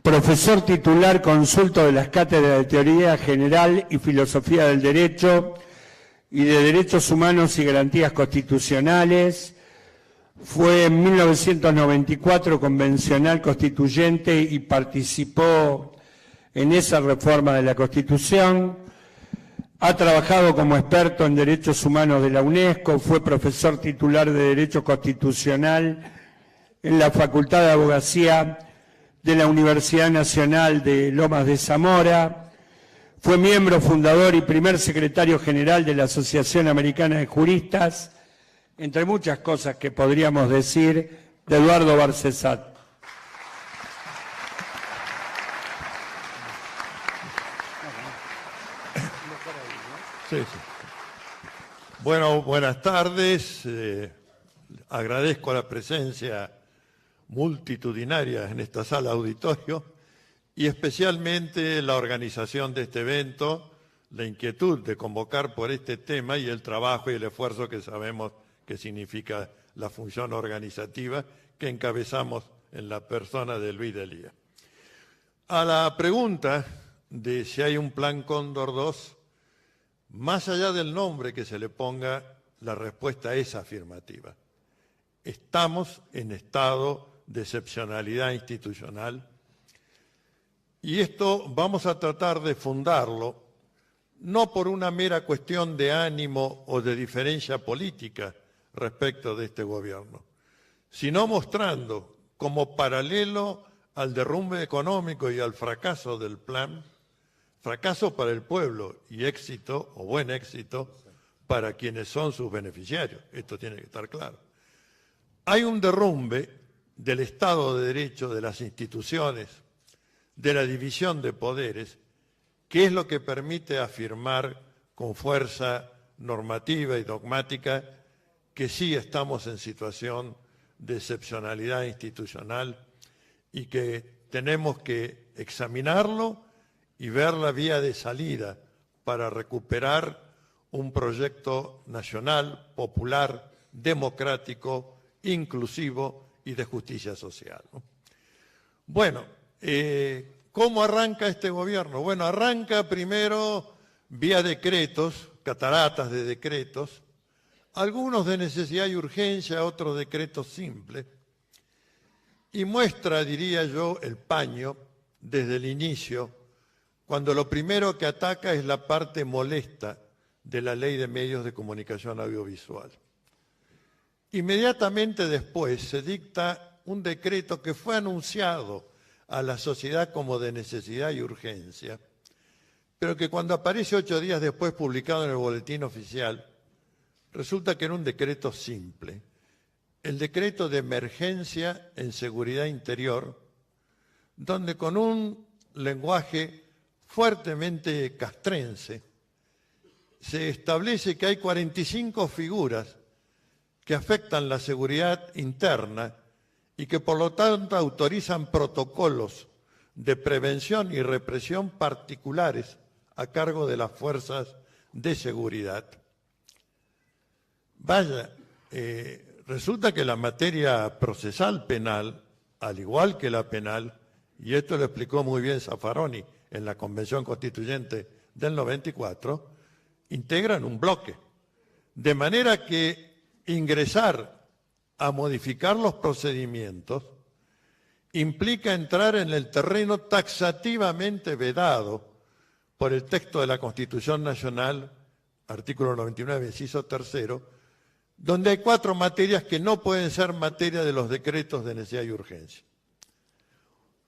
Profesor titular consulto de las cátedras de Teoría General y Filosofía del Derecho y de Derechos Humanos y Garantías Constitucionales. Fue en 1994 convencional constituyente y participó en esa reforma de la Constitución. Ha trabajado como experto en Derechos Humanos de la UNESCO, fue profesor titular de Derecho Constitucional en la Facultad de Abogacía de la Universidad Nacional de Lomas de Zamora. Fue miembro fundador y primer secretario general de la Asociación Americana de Juristas, entre muchas cosas que podríamos decir de Eduardo Barcesat. Sí, sí. Bueno, buenas tardes. Agradezco la presencia multitudinaria en esta sala auditorio y especialmente la organización de este evento, la inquietud de convocar por este tema y el trabajo y el esfuerzo que sabemos que significa la función organizativa que encabezamos en la persona de Luis D'Elia. A la pregunta de si hay un Plan Cóndor II, más allá del nombre que se le ponga, la respuesta es afirmativa. Estamos en estado de excepcionalidad institucional y esto vamos a tratar de fundarlo no por una mera cuestión de ánimo o de diferencia política respecto de este gobierno, sino mostrando como paralelo al derrumbe económico y al fracaso del plan, fracaso para el pueblo y éxito o buen éxito para quienes son sus beneficiarios. Esto tiene que estar claro. Hay un derrumbe del Estado de Derecho, de las instituciones, de la división de poderes, que es lo que permite afirmar con fuerza normativa y dogmática que sí estamos en situación de excepcionalidad institucional y que tenemos que examinarlo y ver la vía de salida para recuperar un proyecto nacional, popular, democrático, inclusivo y de justicia social, ¿no? Bueno, ¿cómo arranca este gobierno? Bueno, arranca primero vía decretos, cataratas de decretos, algunos de necesidad y urgencia, otros decretos simples, y muestra, diría yo, el paño desde el inicio, cuando lo primero que ataca es la parte molesta de la Ley de Medios de Comunicación Audiovisual. Inmediatamente después se dicta un decreto que fue anunciado a la sociedad como de necesidad y urgencia, pero que cuando aparece 8 días después publicado en el Boletín Oficial, resulta que era un decreto simple, el decreto de emergencia en seguridad interior, donde con un lenguaje fuertemente castrense se establece que hay 45 figuras que afectan la seguridad interna y que por lo tanto autorizan protocolos de prevención y represión particulares a cargo de las fuerzas de seguridad. Vaya, resulta que la materia procesal penal, al igual que la penal, y esto lo explicó muy bien Zaffaroni en la Convención Constituyente del 94, integran un bloque, de manera que ingresar a modificar los procedimientos implica entrar en el terreno taxativamente vedado por el texto de la Constitución Nacional, artículo 99, inciso 3, donde hay 4 materias que no pueden ser materia de los decretos de necesidad y urgencia.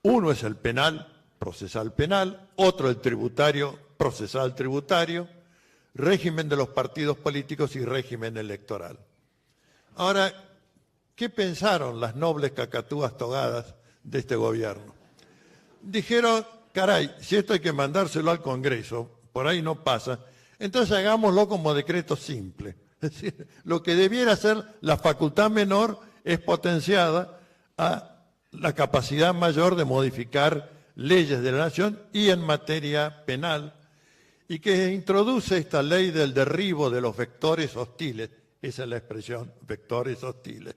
Uno es el penal, procesal penal, otro el tributario, procesal tributario, régimen de los partidos políticos y régimen electoral. Ahora, ¿qué pensaron las nobles cacatúas togadas de este gobierno? Dijeron, caray, si esto hay que mandárselo al Congreso, por ahí no pasa, entonces hagámoslo como decreto simple. Es decir, lo que debiera ser la facultad menor es potenciada a la capacidad mayor de modificar leyes de la nación y en materia penal, y que introduce esta ley del derribo de los vectores hostiles, esa es la expresión, vectores hostiles,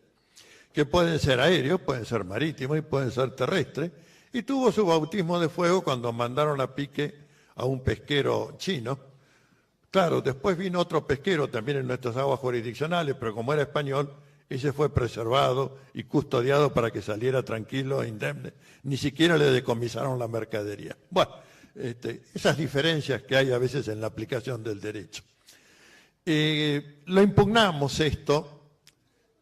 que pueden ser aéreos, pueden ser marítimos y pueden ser terrestres, y tuvo su bautismo de fuego cuando mandaron a pique a un pesquero chino. Claro, después vino otro pesquero también en nuestras aguas jurisdiccionales, pero como era español, ese fue preservado y custodiado para que saliera tranquilo e indemne. Ni siquiera le decomisaron la mercadería. Bueno, esas diferencias que hay a veces en la aplicación del derecho. Lo impugnamos esto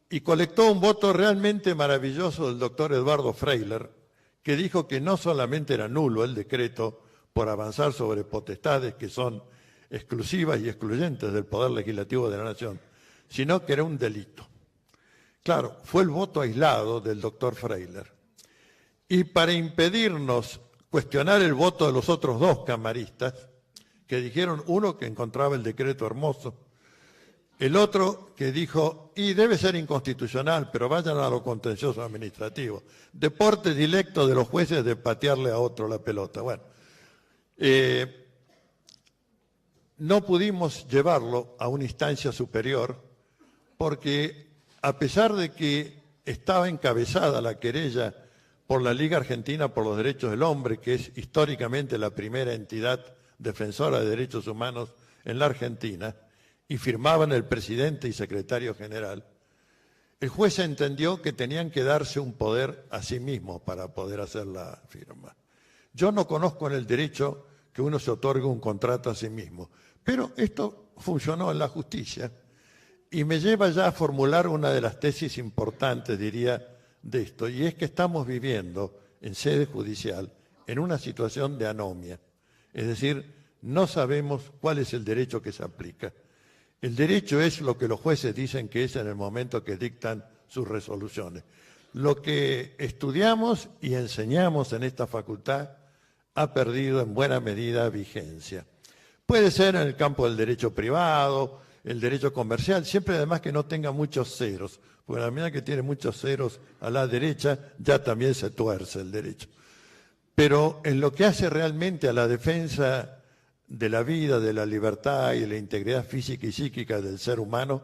y colectó un voto realmente maravilloso del doctor Eduardo Freiler, que dijo que no solamente era nulo el decreto por avanzar sobre potestades que son exclusivas y excluyentes del Poder Legislativo de la Nación, sino que era un delito. Claro, fue el voto aislado del doctor Freiler. Y para impedirnos cuestionar el voto de los otros dos camaristas, que dijeron, uno que encontraba el decreto hermoso, el otro que dijo, y debe ser inconstitucional, pero vayan a lo contencioso administrativo. Deporte directo de los jueces de patearle a otro la pelota. Bueno, no pudimos llevarlo a una instancia superior porque, a pesar de que estaba encabezada la querella por la Liga Argentina por los Derechos del Hombre, que es históricamente la primera entidad defensora de derechos humanos en la Argentina, y firmaban el presidente y secretario general, el juez entendió que tenían que darse un poder a sí mismos para poder hacer la firma. Yo no conozco en el derecho que uno se otorgue un contrato a sí mismo, pero esto funcionó en la justicia y me lleva ya a formular una de las tesis importantes, diría, de esto, y es que estamos viviendo en sede judicial en una situación de anomia, es decir, no sabemos cuál es el derecho que se aplica. El derecho es lo que los jueces dicen que es en el momento que dictan sus resoluciones. Lo que estudiamos y enseñamos en esta facultad ha perdido en buena medida vigencia. Puede ser en el campo del derecho privado, el derecho comercial, siempre además que no tenga muchos ceros, porque a la medida que tiene muchos ceros a la derecha, ya también se tuerce el derecho. Pero en lo que hace realmente a la defensa de la vida, de la libertad y de la integridad física y psíquica del ser humano,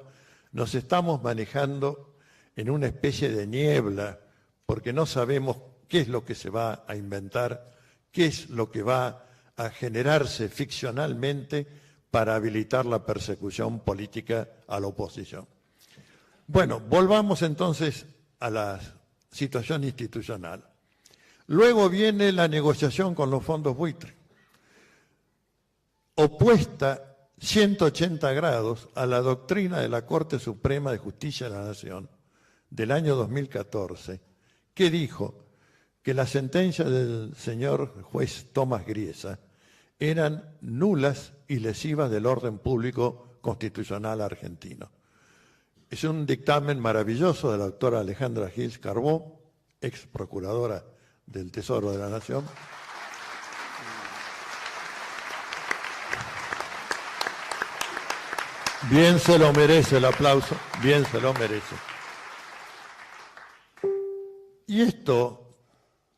nos estamos manejando en una especie de niebla, porque no sabemos qué es lo que se va a inventar, qué es lo que va a generarse ficcionalmente para habilitar la persecución política a la oposición. Bueno, volvamos entonces a la situación institucional. Luego viene la negociación con los fondos buitre, opuesta 180 grados a la doctrina de la Corte Suprema de Justicia de la Nación del año 2014, que dijo que las sentencias del señor juez Tomás Griesa eran nulas y lesivas del orden público constitucional argentino. Es un dictamen maravilloso de la doctora Alejandra Gils Carbó, ex procuradora del Tesoro de la Nación. Bien se lo merece el aplauso, bien se lo merece. Y esto,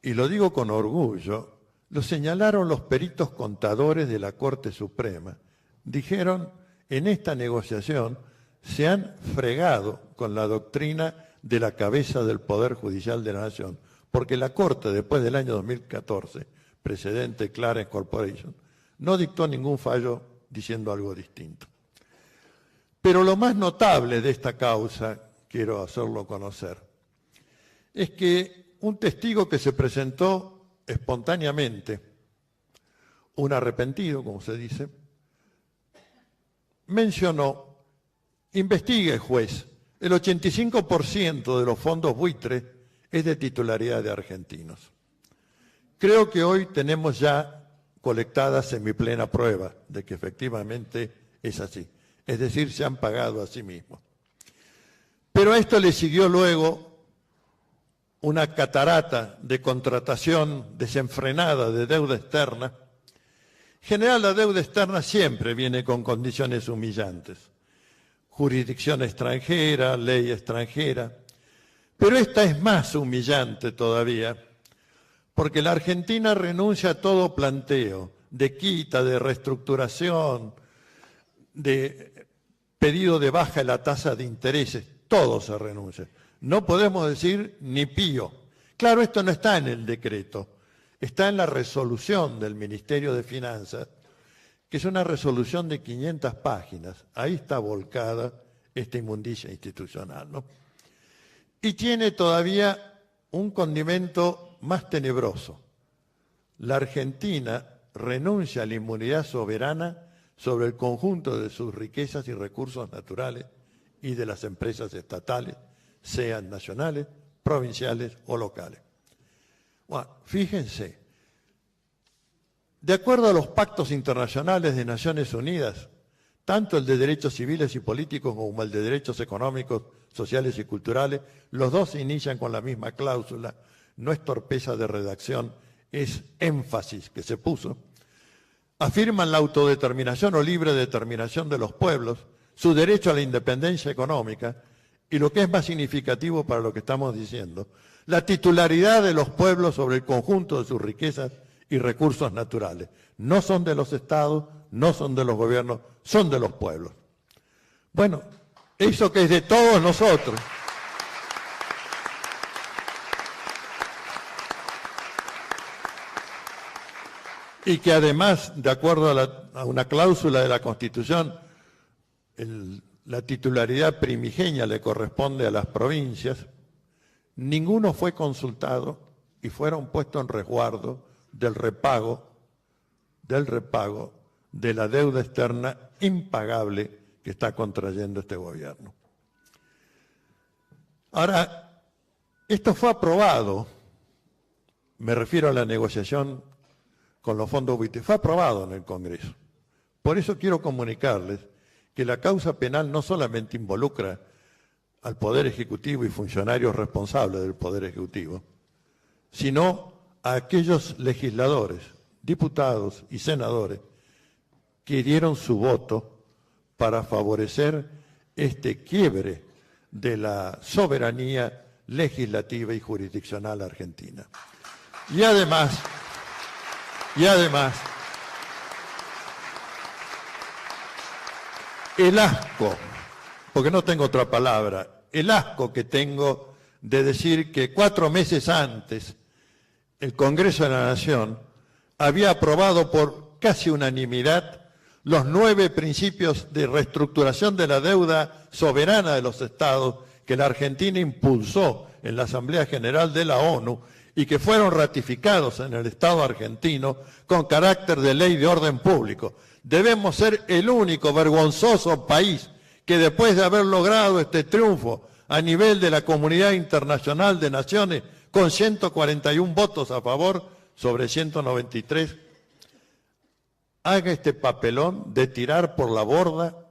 y lo digo con orgullo, lo señalaron los peritos contadores de la Corte Suprema. Dijeron, en esta negociación se han fregado con la doctrina de la cabeza del Poder Judicial de la Nación, porque la Corte, después del año 2014, precedente Clarence Corporation, no dictó ningún fallo diciendo algo distinto. Pero lo más notable de esta causa, quiero hacerlo conocer, es que un testigo que se presentó espontáneamente, un arrepentido, como se dice, mencionó, investigue, juez, el 85% de los fondos buitre es de titularidad de argentinos. Creo que hoy tenemos ya colectada semiplena prueba de que efectivamente es así. Es decir, se han pagado a sí mismos. Pero a esto le siguió luego una catarata de contratación desenfrenada de deuda externa. En general, la deuda externa siempre viene con condiciones humillantes. Jurisdicción extranjera, ley extranjera. Pero esta es más humillante todavía, porque la Argentina renuncia a todo planteo de quita, de reestructuración, de pedido de baja en la tasa de intereses, todo se renuncia. No podemos decir ni pío. Claro, esto no está en el decreto, está en la resolución del Ministerio de Finanzas, que es una resolución de 500 páginas. Ahí está volcada esta inmundicia institucional, ¿no? Y tiene todavía un condimento más tenebroso. La Argentina renuncia a la inmunidad soberana sobre el conjunto de sus riquezas y recursos naturales y de las empresas estatales, sean nacionales, provinciales o locales. Bueno, fíjense, de acuerdo a los pactos internacionales de Naciones Unidas, tanto el de derechos civiles y políticos como el de derechos económicos, sociales y culturales, los dos se inician con la misma cláusula, no es torpeza de redacción, es énfasis que se puso, afirman la autodeterminación o libre determinación de los pueblos, su derecho a la independencia económica y, lo que es más significativo para lo que estamos diciendo, la titularidad de los pueblos sobre el conjunto de sus riquezas y recursos naturales. No son de los estados, no son de los gobiernos, son de los pueblos. Bueno, eso que es de todos nosotros. Y que además, de acuerdo a una cláusula de la Constitución, la titularidad primigenia le corresponde a las provincias, ninguno fue consultado y fueron puestos en resguardo del repago de la deuda externa impagable que está contrayendo este gobierno. Ahora, esto fue aprobado, me refiero a la negociación con los fondos UIT, fue aprobado en el Congreso. Por eso quiero comunicarles que la causa penal no solamente involucra al Poder Ejecutivo y funcionarios responsables del Poder Ejecutivo, sino a aquellos legisladores, diputados y senadores que dieron su voto para favorecer este quiebre de la soberanía legislativa y jurisdiccional argentina. Y además, el asco, porque no tengo otra palabra, el asco que tengo de decir que 4 meses antes el Congreso de la Nación había aprobado por casi unanimidad los 9 principios de reestructuración de la deuda soberana de los estados que la Argentina impulsó en la Asamblea General de la ONU y que fueron ratificados en el Estado argentino con carácter de ley de orden público. Debemos ser el único vergonzoso país que, después de haber logrado este triunfo a nivel de la comunidad internacional de naciones, con 141 votos a favor sobre 193, haga este papelón de tirar por la borda,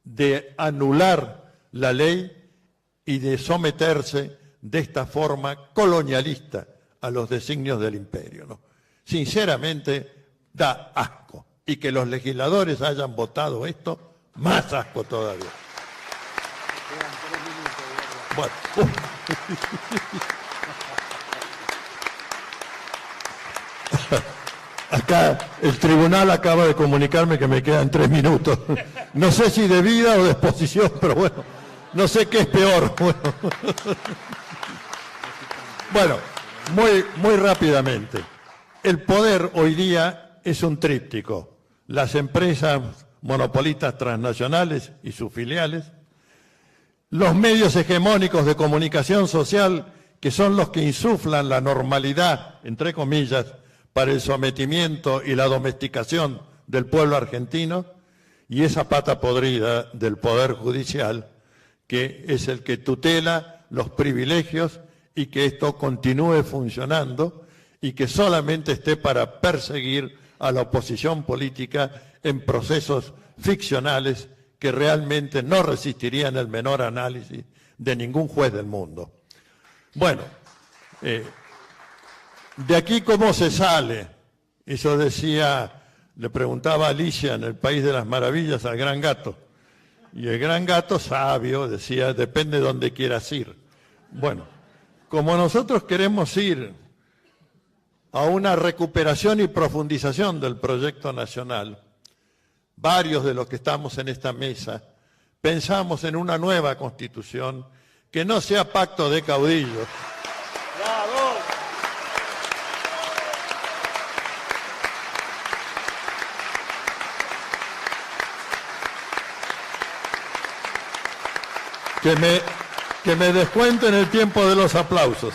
de anular la ley y de someterse de esta forma colonialista a los designios del imperio, ¿no? Sinceramente, da asco. Y que los legisladores hayan votado esto, más asco todavía. Bueno. Acá el tribunal acaba de comunicarme que me quedan 3 minutos. No sé si de vida o de exposición, pero bueno, no sé qué es peor. Bueno, muy rápidamente. El poder hoy día es un tríptico. Las empresas monopolistas transnacionales y sus filiales, los medios hegemónicos de comunicación social, que son los que insuflan la normalidad, entre comillas, para el sometimiento y la domesticación del pueblo argentino, y esa pata podrida del Poder Judicial, que es el que tutela los privilegios y que esto continúe funcionando y que solamente esté para perseguir a la oposición política en procesos ficcionales que realmente no resistirían el menor análisis de ningún juez del mundo. Bueno, de aquí cómo se sale. Eso decía, le preguntaba Alicia en El País de las Maravillas al gran gato. Y el gran gato sabio decía, depende de dónde quieras ir. Bueno, como nosotros queremos ir a una recuperación y profundización del proyecto nacional, varios de los que estamos en esta mesa pensamos en una nueva constitución que no sea pacto de caudillos. ¡Bravo! que me descuenten el tiempo de los aplausos.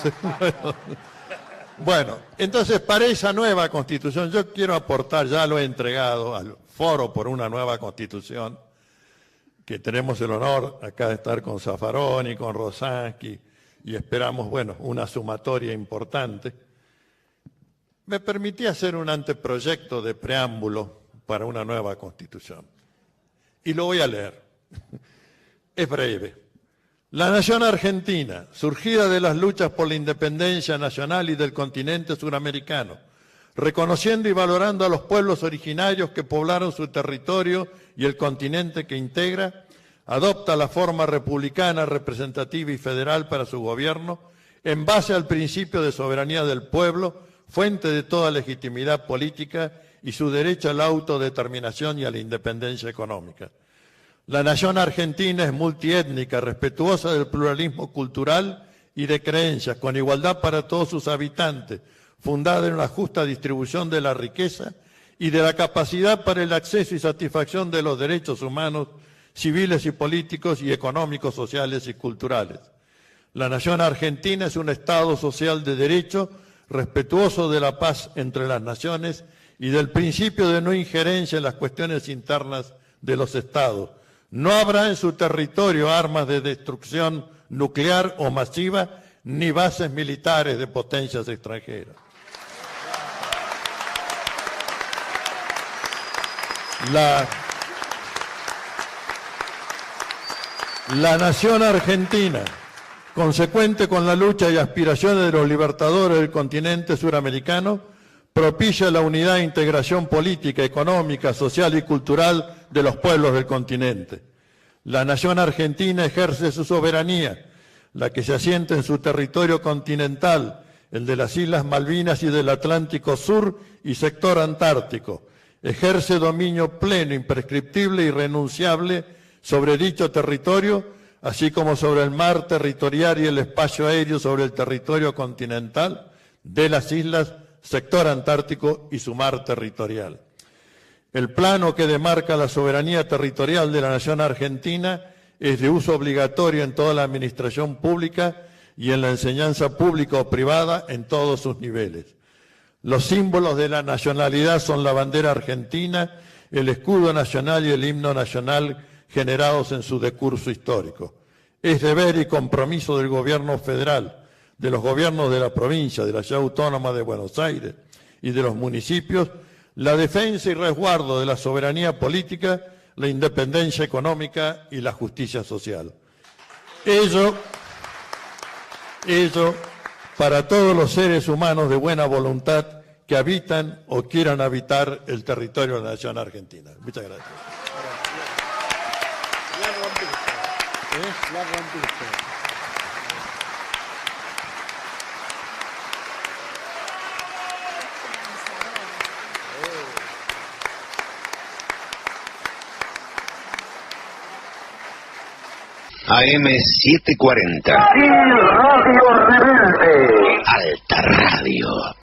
Bueno, entonces para esa nueva Constitución yo quiero aportar, ya lo he entregado al Foro por una Nueva Constitución, que tenemos el honor acá de estar con Zaffaroni, con Rosansky, y esperamos, bueno, una sumatoria importante. Me permití hacer un anteproyecto de preámbulo para una nueva Constitución. Y lo voy a leer. Es breve. La nación argentina, surgida de las luchas por la independencia nacional y del continente suramericano, reconociendo y valorando a los pueblos originarios que poblaron su territorio y el continente que integra, adopta la forma republicana, representativa y federal para su gobierno, en base al principio de soberanía del pueblo, fuente de toda legitimidad política y su derecho a la autodeterminación y a la independencia económica. La nación argentina es multiétnica, respetuosa del pluralismo cultural y de creencias, con igualdad para todos sus habitantes, fundada en una justa distribución de la riqueza y de la capacidad para el acceso y satisfacción de los derechos humanos, civiles y políticos y económicos, sociales y culturales. La nación argentina es un Estado social de derecho, respetuoso de la paz entre las naciones y del principio de no injerencia en las cuestiones internas de los Estados. No habrá en su territorio armas de destrucción nuclear o masiva, ni bases militares de potencias extranjeras. La nación argentina, consecuente con la lucha y aspiraciones de los libertadores del continente suramericano, propicia la unidad e integración política, económica, social y cultural de los pueblos del continente. La nación argentina ejerce su soberanía, la que se asienta en su territorio continental, el de las Islas Malvinas y del Atlántico Sur y sector antártico. Ejerce dominio pleno, imprescriptible y irrenunciable sobre dicho territorio, así como sobre el mar territorial y el espacio aéreo sobre el territorio continental de las islas, sector antártico y su mar territorial. El plano que demarca la soberanía territorial de la nación argentina es de uso obligatorio en toda la administración pública y en la enseñanza pública o privada en todos sus niveles. Los símbolos de la nacionalidad son la bandera argentina, el escudo nacional y el himno nacional generados en su decurso histórico. Es deber y compromiso del gobierno federal, de los gobiernos de la provincia, de la ciudad autónoma de Buenos Aires y de los municipios, la defensa y resguardo de la soberanía política, la independencia económica y la justicia social. Ello para todos los seres humanos de buena voluntad que habitan o quieran habitar el territorio de la nación argentina. Muchas gracias. La rompiste. AM 740. Radio Rebelde. Alta Radio.